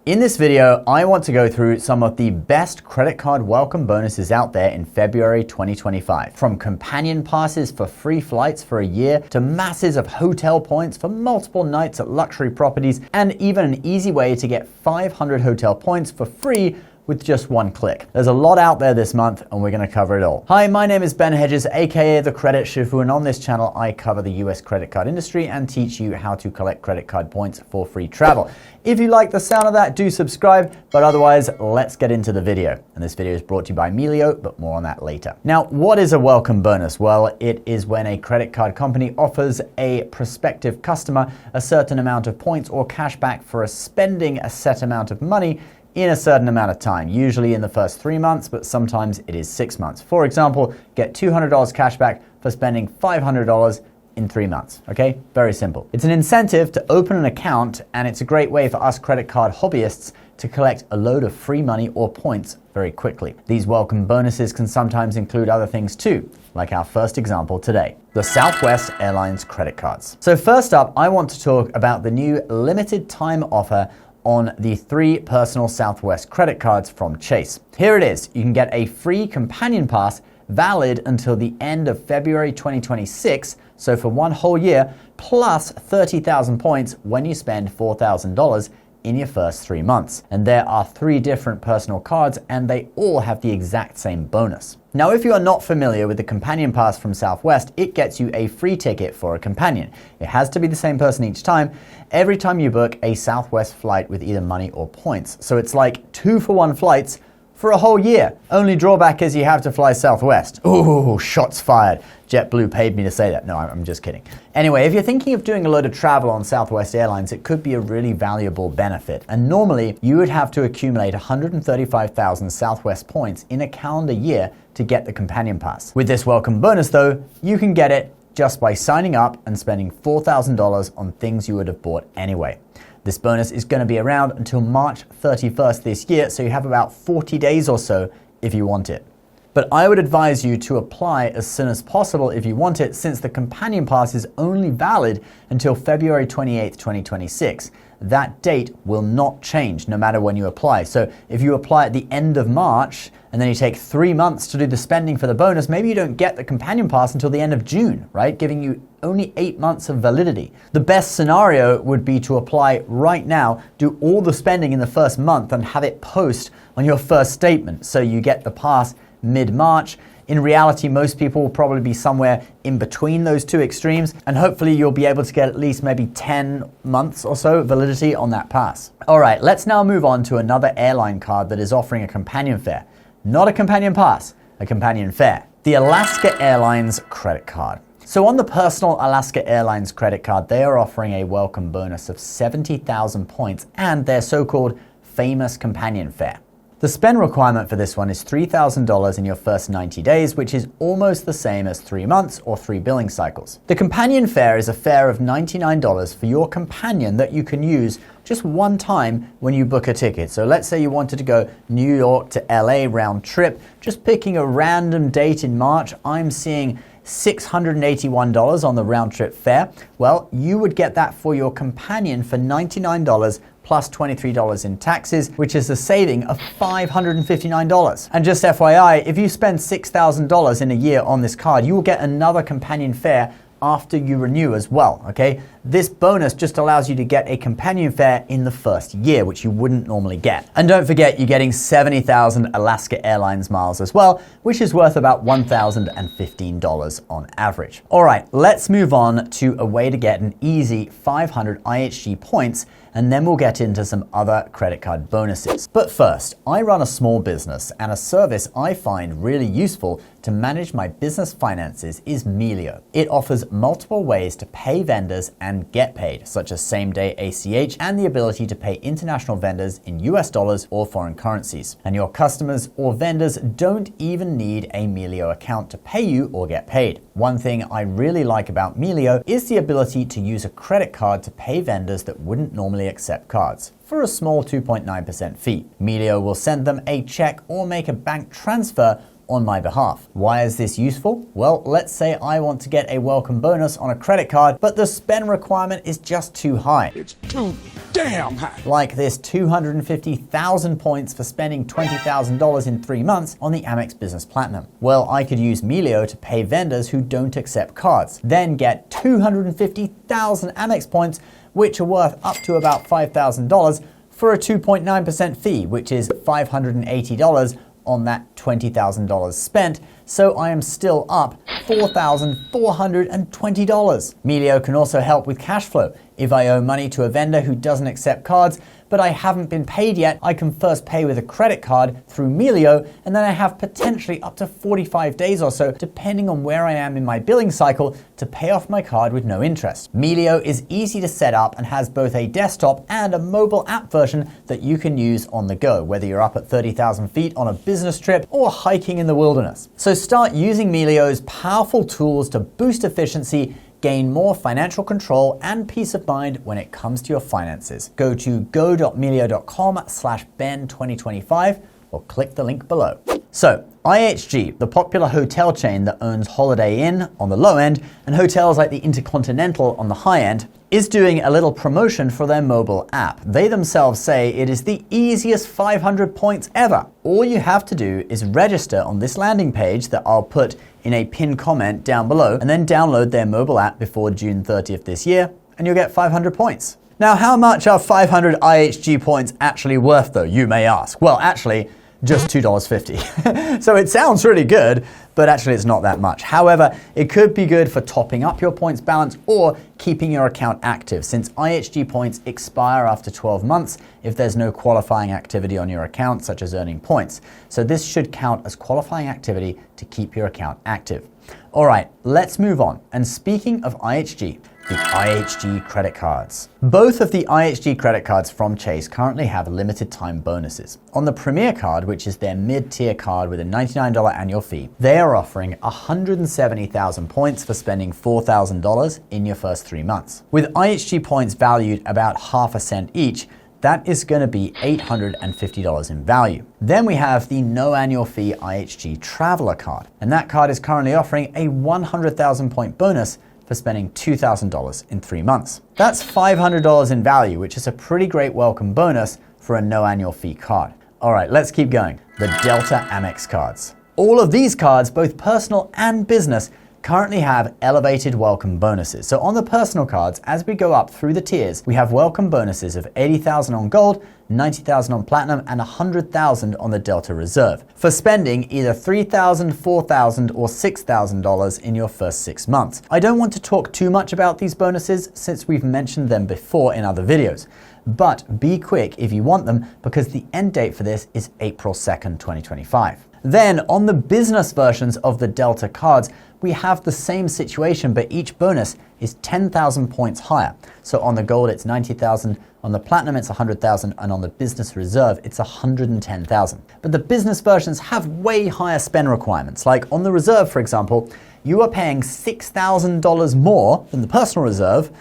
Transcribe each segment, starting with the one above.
In this video, I want to go through some of the best credit card welcome bonuses out there in February 2025. From companion passes for free flights for a year to masses of hotel points for multiple nights at luxury properties, and even an easy way to get 500 hotel points for free with just one click. There's a lot out there this month and we're going to cover it all. Hi, my name is Ben Hedges, aka the Credit Shifu, and on this channel I cover the US credit card industry and teach you how to collect credit card points for free travel. If you like the sound of that, do subscribe, but otherwise let's get into the video. And this video is brought to you by Melio, but more on that later. Now, what is a welcome bonus? Well, it is when a credit card company offers a prospective customer a certain amount of points or cash back for spending a set amount of money in a certain amount of time, usually in the first 3 months, but sometimes it is 6 months. For example, get $200 cash back for spending $500 in 3 months, okay? Very simple. It's an incentive to open an account, and it's a great way for us credit card hobbyists to collect a load of free money or points very quickly. These welcome bonuses can sometimes include other things too, like our first example today, the Southwest Airlines credit cards. So first up, I want to talk about the new limited time offer on the 3 personal Southwest credit cards from Chase. Here it is. You can get a free companion pass valid until the end of February 2026, so for 1 whole year, plus 30,000 points when you spend $4,000 in your first 3 months. And there are 3 different personal cards and they all have the exact same bonus. Now, if you are not familiar with the companion pass from Southwest, it gets you a free ticket for a companion. It has to be the same person each time, every time you book a Southwest flight with either money or points. So it's like 2-for-1 flights for a whole year. Only drawback is you have to fly Southwest. Ooh, shots fired. JetBlue paid me to say that. No, I'm just kidding. Anyway, if you're thinking of doing a load of travel on Southwest Airlines, it could be a really valuable benefit. And normally, you would have to accumulate 135,000 Southwest points in a calendar year to get the companion pass. With this welcome bonus though, you can get it just by signing up and spending $4,000 on things you would have bought anyway. This bonus is going to be around until March 31st this year, so you have about 40 days or so if you want it. But I would advise you to apply as soon as possible if you want it, since the companion pass is only valid until February 28th, 2026. That date will not change no matter when you apply. So if you apply at the end of March and then you take 3 months to do the spending for the bonus, maybe you don't get the companion pass until the end of June, right? Giving you only 8 months of validity. The best scenario would be to apply right now, do all the spending in the first month and have it post on your first statement. So you get the pass mid-March. In reality, most people will probably be somewhere in between those 2 extremes, and hopefully you'll be able to get at least maybe 10 months or so validity on that pass. All right, let's now move on to another airline card that is offering a companion fare. Not a companion pass, a companion fare. The Alaska Airlines credit card. So on the personal Alaska Airlines credit card, they are offering a welcome bonus of 70,000 points and their so-called famous companion fare. The spend requirement for this one is $3,000 in your first 90 days, which is almost the same as 3 months or 3 billing cycles. The companion fare is a fare of $99 for your companion that you can use just one time when you book a ticket. So let's say you wanted to go New York to LA round trip, just picking a random date in March. I'm seeing $681 on the round trip fare. Well, you would get that for your companion for $99 plus $23 in taxes, which is a saving of $559. And just FYI, if you spend $6,000 in a year on this card, you will get another companion fare after you renew as well, okay? This bonus just allows you to get a companion fare in the first year, which you wouldn't normally get. And don't forget, you're getting 70,000 Alaska Airlines miles as well, which is worth about $1,015 on average. All right, let's move on to a way to get an easy 500 IHG points, and then we'll get into some other credit card bonuses. But first, I run a small business, and a service I find really useful to manage my business finances is Melio. It offers multiple ways to pay vendors and get paid, such as same-day ACH and the ability to pay international vendors in US dollars or foreign currencies. And your customers or vendors don't even need a Melio account to pay you or get paid. One thing I really like about Melio is the ability to use a credit card to pay vendors that wouldn't normally accept cards for a small 2.9% fee. Melio will send them a check or make a bank transfer on my behalf. Why is this useful? Well, let's say I want to get a welcome bonus on a credit card, but the spend requirement is just too high. It's too damn high. Like this 250,000 points for spending $20,000 in 3 months on the Amex Business Platinum. Well, I could use Melio to pay vendors who don't accept cards, then get 250,000 Amex points, which are worth up to about $5,000 for a 2.9% fee, which is $580 on that $20,000 spent, so I am still up $4,420. Melio can also help with cash flow. If I owe money to a vendor who doesn't accept cards, but I haven't been paid yet, I can first pay with a credit card through Melio, and then I have potentially up to 45 days or so, depending on where I am in my billing cycle, to pay off my card with no interest. Melio is easy to set up and has both a desktop and a mobile app version that you can use on the go, whether you're up at 30,000 feet on a business trip or hiking in the wilderness. So start using Melio's powerful tools to boost efficiency, gain more financial control and peace of mind when it comes to your finances. Go to go.melio.com/Ben2025 or click the link below. So, IHG, the popular hotel chain that owns Holiday Inn on the low end and hotels like the Intercontinental on the high end, is doing a little promotion for their mobile app. They themselves say it is the easiest 500 points ever. All you have to do is register on this landing page that I'll put in a pinned comment down below, and then download their mobile app before June 30th this year, and you'll get 500 points. Now, how much are 500 IHG points actually worth though, you may ask? Well, actually, just $2.50. So it sounds really good, but actually it's not that much. However, it could be good for topping up your points balance or keeping your account active, since IHG points expire after 12 months if there's no qualifying activity on your account, such as earning points. So this should count as qualifying activity to keep your account active. All right, let's move on. And speaking of IHG, the IHG credit cards. Both of the IHG credit cards from Chase currently have limited time bonuses. On the Premier card, which is their mid-tier card with a $99 annual fee, they are offering 170,000 points for spending $4,000 in your first 3 months. With IHG points valued about half a cent each, that is going to be $850 in value. Then we have the no annual fee IHG Traveler card, and that card is currently offering a 100,000 point bonus for spending $2,000 in 3 months. That's $500 in value, which is a pretty great welcome bonus for a no annual fee card. All right, let's keep going. The Delta Amex cards. All of these cards, both personal and business, currently have elevated welcome bonuses. So on the personal cards, as we go up through the tiers, we have welcome bonuses of 80,000 on gold, 90,000 on platinum, and 100,000 on the Delta Reserve for spending either $3,000, $4,000, or $6,000 in your first 6 months. I don't want to talk too much about these bonuses since we've mentioned them before in other videos, but be quick if you want them because the end date for this is April 2nd, 2025. Then on the business versions of the Delta cards, we have the same situation, but each bonus is 10,000 points higher. So on the gold, it's 90,000, on the platinum, it's 100,000, and on the business reserve, it's 110,000. But the business versions have way higher spend requirements. Like on the reserve, for example, you are paying $6,000 more than the personal reserve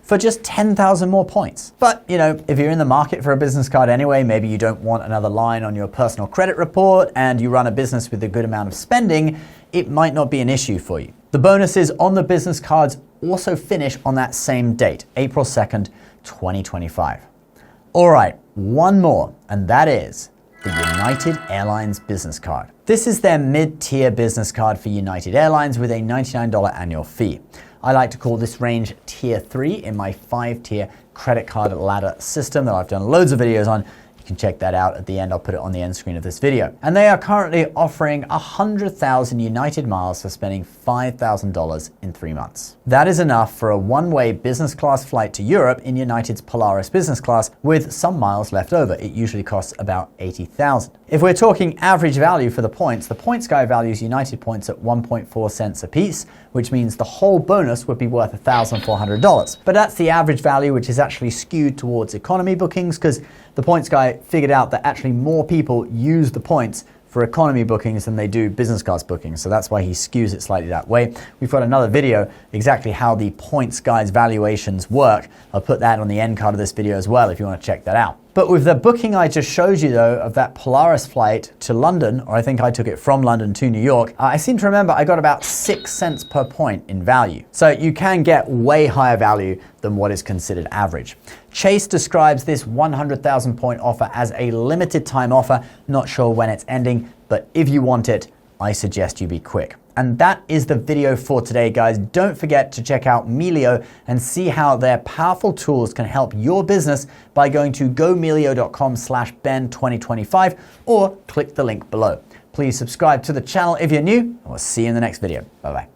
for just 10,000 more points. But, you know, if you're in the market for a business card anyway, maybe you don't want another line on your personal credit report and you run a business with a good amount of spending, it might not be an issue for you. The bonuses on the business cards also finish on that same date, April 2nd, 2025. All right, one more, and that is the United Airlines business card. This is their mid-tier business card for United Airlines with a $99 annual fee. I like to call this range Tier 3 in my 5-tier credit card ladder system that I've done loads of videos on. You can check that out at the end. I'll put it on the end screen of this video. And they are currently offering 100,000 United miles for spending $5,000 in 3 months. That is enough for a one-way business class flight to Europe in United's Polaris business class with some miles left over. It usually costs about 80,000. If we're talking average value for the points guy values United points at 1.4 cents a piece, which means the whole bonus would be worth $1,400. But that's the average value, which is actually skewed towards economy bookings because the points guy figured out that actually more people use the points for economy bookings than they do business class bookings. So that's why he skews it slightly that way. We've got another video exactly how the points guy's valuations work. I'll put that on the end card of this video as well if you want to check that out. But with the booking I just showed you though of that Polaris flight to London, or I think I took it from London to New York, I seem to remember I got about 6 cents per point in value. So you can get way higher value than what is considered average. Chase describes this 100,000 point offer as a limited time offer. Not sure when it's ending, but if you want it, I suggest you be quick. And that is the video for today, guys. Don't forget to check out Melio and see how their powerful tools can help your business by going to gomelio.com/Ben2025 or click the link below. Please subscribe to the channel if you're new, and we'll see you in the next video. Bye-bye.